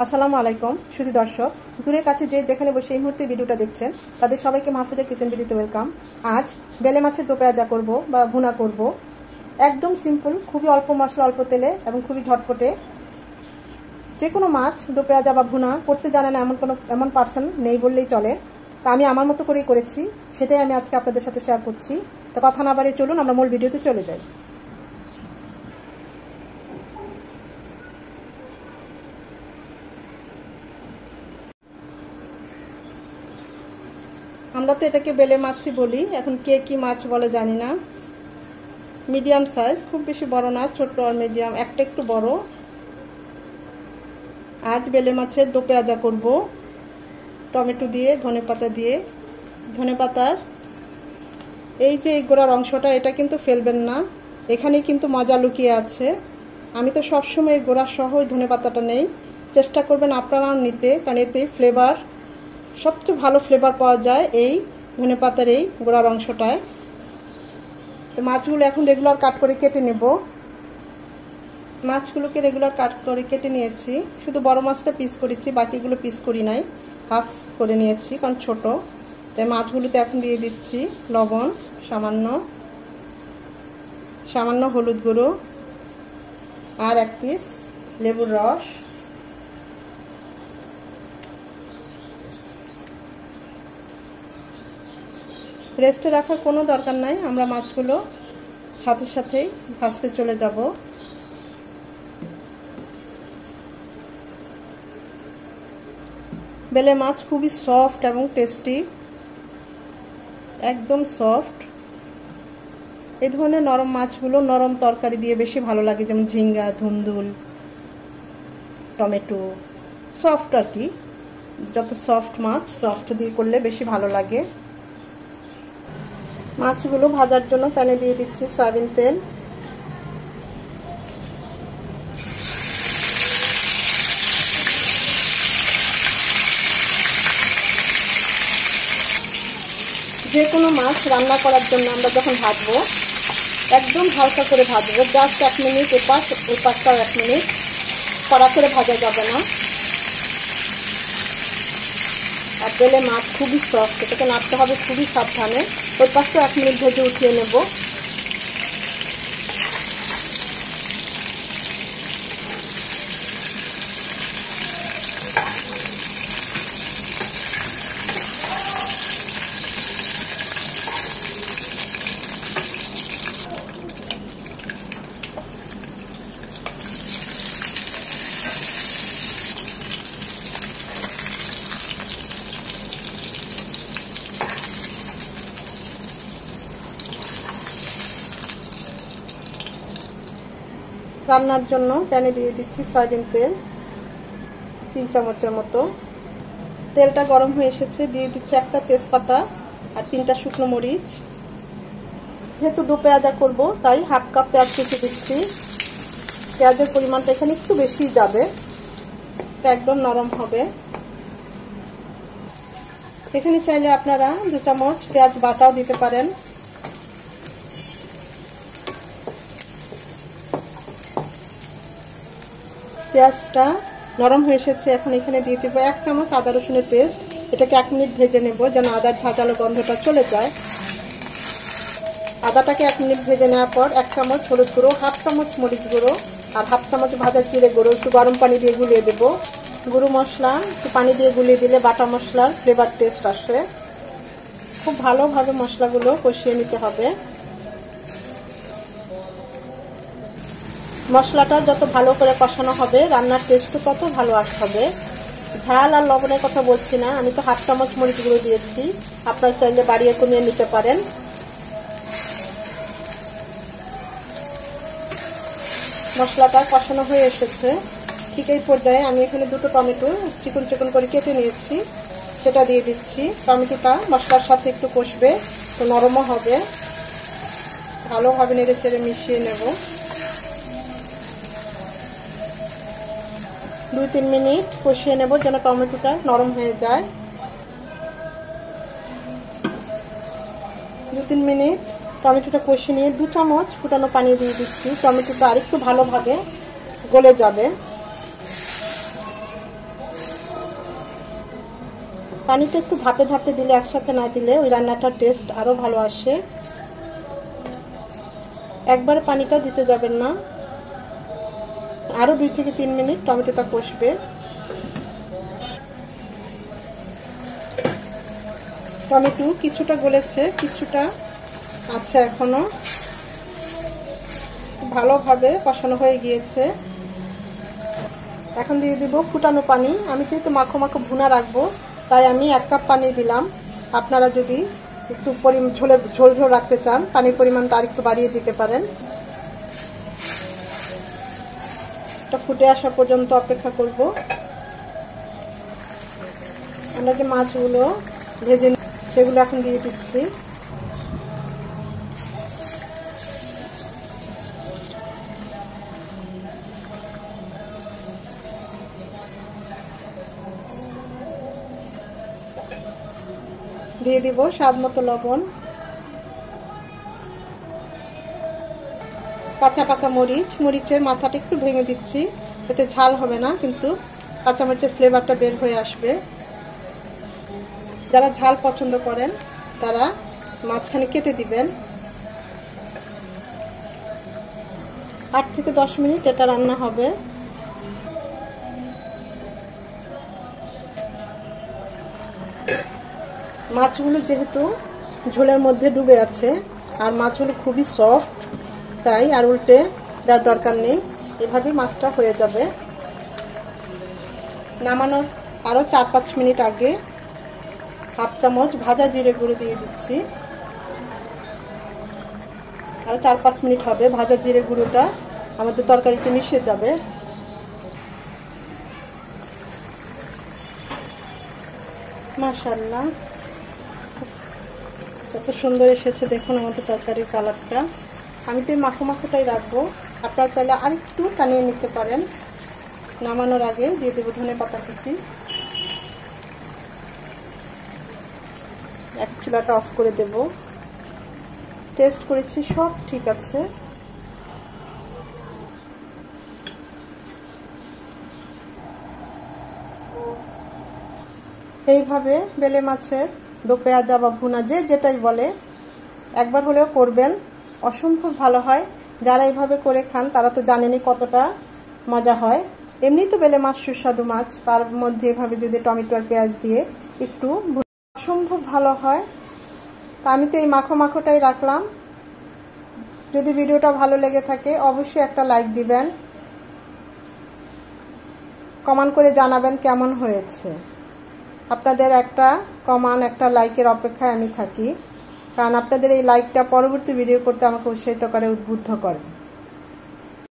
আসসালামু আলাইকুম সুধী দর্শক, দূরের কাছে যে যেখানে বসে এই মুহূর্তে ভিডিওটা দেখছেন তাদের সবাইকে মাহফুজা কিচেন ভিডিওতে ওয়েলকাম। আজ বেলে মাছের দো পেঁয়াজা করব বা ভুনা করব। একদম সিম্পল, খুবই অল্প মশলা অল্প তেলে এবং খুবই ঝটপটে। যে কোনো মাছ দো পেঁয়াজা বা ভুনা করতে জানে না এমন পার্সন নেই বললেই চলে। তা আমি আমার মতো করেই করেছি, সেটাই আমি আজকে আপনাদের সাথে শেয়ার করছি। তো কথা না বাড়িয়ে চলুন আমরা মূল ভিডিওতে চলে যাই। আমরা তো এটাকে বেলে মাছই বলি, এখন কে কি মাছ বলে জানি না। মিডিয়াম সাইজ, খুব বেশি বড় না, ছোট আর মিডিয়াম, একটা একটু বড়। আজ বেলে মাছের দো পেঁয়াজা করব টমেটো দিয়ে, ধনেপাতা দিয়ে। ধনেপাতার এই যে এই গোড়ার অংশটা, এটা কিন্তু ফেলবেন না, এখানেই কিন্তু মজা লুকিয়ে আছে। আমি তো সবসময় এই গোড়া সহ ধনেপাতাটা নেই, চেষ্টা করবেন আপনারাও নিতে, কারণ এতে ফ্লেভার, সবচেয়ে ভালো ফ্লেভার পাওয়া যায় এই ধনেপাতার এই গোড়ার অংশটায়। তো মাছগুলো এখন রেগুলার কাট করে কেটে নেব। মাছগুলোকে রেগুলার কাট করে কেটে নিয়েছি, শুধু বড় মাছটা পিস করেছি, বাকিগুলো পিস করি নাই, হাফ করে নিয়েছি কারণ ছোট। তাই মাছগুলোতে এখন দিয়ে দিচ্ছি লবণ, সামান্য হলুদ গুঁড়ো, আর এক পিস লেবুর রস। রেস্টে রাখার কোনো দরকার নাই, আমরা মাছগুলো সাথে সাথেই ভাজতে চলে যাব। বেলে মাছ খুবই সফট এবং টেস্টি, একদম সফট। এই ধরনের নরম মাছগুলো নরম তরকারি দিয়ে বেশি ভালো লাগে, যেমন ঝিঙ্গা, ধুন্দুল, টমেটো, সফট আর কি। যত সফট মাছ সফট দিয়ে করলে বেশি ভালো লাগে। মাছগুলো ভাজার জন্য প্যানে দিয়ে দিচ্ছি সয়াবিন তেল। যে কোনো মাছ রান্না করার জন্য আমরা যখন ভাজবো একদম হালকা করে ভাজবো, জাস্ট 1 মিনিট এপাশ ওপাশটাও 1 মিনিট, কড়া করে ভাজা যাবে না। আর বেলে মাছ খুবই সফট, এটাকে নাড়তে হবে খুবই সাবধানে। ওই পাশটা 1 মিনিট ভেজে উঠিয়ে নেব। রান্নার জন্য প্যানে দিয়ে দিচ্ছি সয়াবিন তেল 3 চামচের মতো। তেলটা গরম হয়ে এসেছে, দিয়ে দিচ্ছি একটা তেজপাতা আর 3টা শুকনো মরিচ। যেহেতু দো পেঁয়াজা করবো তাই হাফ কাপ পেঁয়াজ কুচি দিচ্ছি। পেঁয়াজের পরিমাণটা এখানে একটু বেশি যাবে, একদম নরম হবে। এখানে চাইলে আপনারা 2 চামচ পেঁয়াজ বাটাও দিতে পারেন। পেঁয়াজটা নরম হয়ে এসেছে, এখন এখানে দিয়ে দেবো 1 চামচ আদা রসুনের পেস্ট। এটাকে 1 মিনিট ভেজে নেব যেন আদার ঝাঁঝালো গন্ধটা চলে যায়। আদাটাকে 1 মিনিট ভেজে নেওয়ার পর 1 চামচ হলুদ গুঁড়ো, হাফ চামচ মরিচ গুঁড়ো আর হাফ চামচ ভাজা জিরে গুঁড়ো একটু গরম পানি দিয়ে গুলিয়ে দেবো। গুঁড়ো মশলা একটু পানি দিয়ে গুলিয়ে দিলে বাটা মশলার ফ্লেভার টেস্ট আসে। খুব ভালোভাবে মশলাগুলো কষিয়ে নিতে হবে। মশলাটা যত ভালো করে কষানো হবে রান্নার টেস্টও তত ভালো আসবে। ঝাল আর লবণের কথা বলছি না, আমি তো হাফ চামচ মরিচ গুঁড়ো দিয়েছি, আপনারা চাইলে বাড়িয়ে কমিয়ে নিতে পারেন। মশলাটা কষানো হয়ে এসেছে, ঠিক এই পর্যায়ে আমি এখানে 2টো টমেটো চিকন চিকন করে কেটে নিয়েছি, সেটা দিয়ে দিচ্ছি। টমেটোটা মশলার সাথে একটু কষবে, তো নরমও হবে। ভালোভাবে নেড়ে চেড়ে মিশিয়ে নেব। 2-3 মিনিট কষিয়ে নেব যেন টমেটোটা নরম হয়ে যায়। 2-3 মিনিট টমেটোটা কষিয়ে নিয়ে 2 চামচ ফুটানো পানি দিয়ে দিচ্ছি। টমেটোটা আরেকটু ভালোভাবে গলে যাবে। পানিটা একটু ধাপে ধাপে দিলে, একসাথে না দিলে ওই রান্নাটার টেস্ট আরো ভালো আসে। একবারে পানিটা দিতে যাবেন না, আরো 2 থেকে 3 মিনিট টমেটোটা কষবে। টমেটো কিছুটা গলেছে, কিছুটা আছে এখনো, ভালোভাবে কষানো হয়ে গিয়েছে। এখন দিয়ে দিব ফুটানো পানি। আমি যেহেতু মাখো মাখো ভুনা রাখবো, তাই আমি 1 কাপ পানি দিলাম। আপনারা যদি একটু ঝোল ঝোল রাখতে চান, পানির পরিমাণটা আর একটু বাড়িয়ে দিতে পারেন। এটা ফুটে আসা পর্যন্ত অপেক্ষা করব। আমরা যে মাছগুলো ভেজে সেগুলো এখন দিয়ে দিচ্ছি। দিয়ে দিব স্বাদ মতো লবণ, কাঁচা পাকা মরিচ, মরিচের মাথাটা একটু ভেঙে দিচ্ছি, এতে ঝাল হবে না, কিন্তু কাঁচা মরিচের ফ্লেভারটা বের হয়ে আসবে। যারা ঝাল পছন্দ করেন তারা মাঝখানে কেটে দিবেন। 8 থেকে 10 মিনিট এটা রান্না হবে। মাছগুলো যেহেতু ঝোলের মধ্যে ডুবে আছে আর মাছগুলো খুবই সফট, তাই আর উল্টে দেওয়ার দরকার নেই, এভাবেই মাছটা হয়ে যাবে। নামানোর আরো 4-5 মিনিট আগে 1/2 চামচ ভাজা জিরে গুঁড়ো দিয়ে দিচ্ছি। আরো 4-5 মিনিট হবে, ভাজা জিরে গুঁড়োটা আমাদের তরকারিতে মিশে যাবে। মাশাআল্লাহ, কত সুন্দর এসেছে দেখুন আমাদের তরকারির কালারটা। আমি তো এই মাখো মাখোটাই রাখবো, আপনারা চাইলে আরেকটু টানিয়ে নিতে পারেন। নামানোর আগে দিয়ে দেবো ধনেপাতা কুচি। এক চুলাটা অফ করে দেব। টেস্ট করেছি, সব ঠিক আছে। এইভাবে বেলে মাছের দো পেঁয়াজা বা ভুনা, যে যেটাই বলে, একবার হলেও করবেন, অসম্ভব ভালো হয়। যারা এইভাবে করে খান তারা তো জানেনই কতটা মজা হয়। এমনি তো বেলে মাছ সুস্বাদু মাছ, তার মধ্যে এভাবে যদি টমেটো আর পেঁয়াজ দিয়ে একটু, অসম্ভব ভালো হয়। তা আমি তো এই মাখো মাখোটাই রাখলাম। যদি ভিডিওটা ভালো লেগে থাকে অবশ্যই একটা লাইক দিবেন, কমেন্ট করে জানাবেন কেমন হয়েছে। আপনাদের একটা কমেন্ট, একটা লাইকের অপেক্ষায় আমি থাকি, কারণ আপনাদের এই লাইকটা পরবর্তী ভিডিও করতে আমাকে উৎসাহিত করে, উদ্বুদ্ধ করে।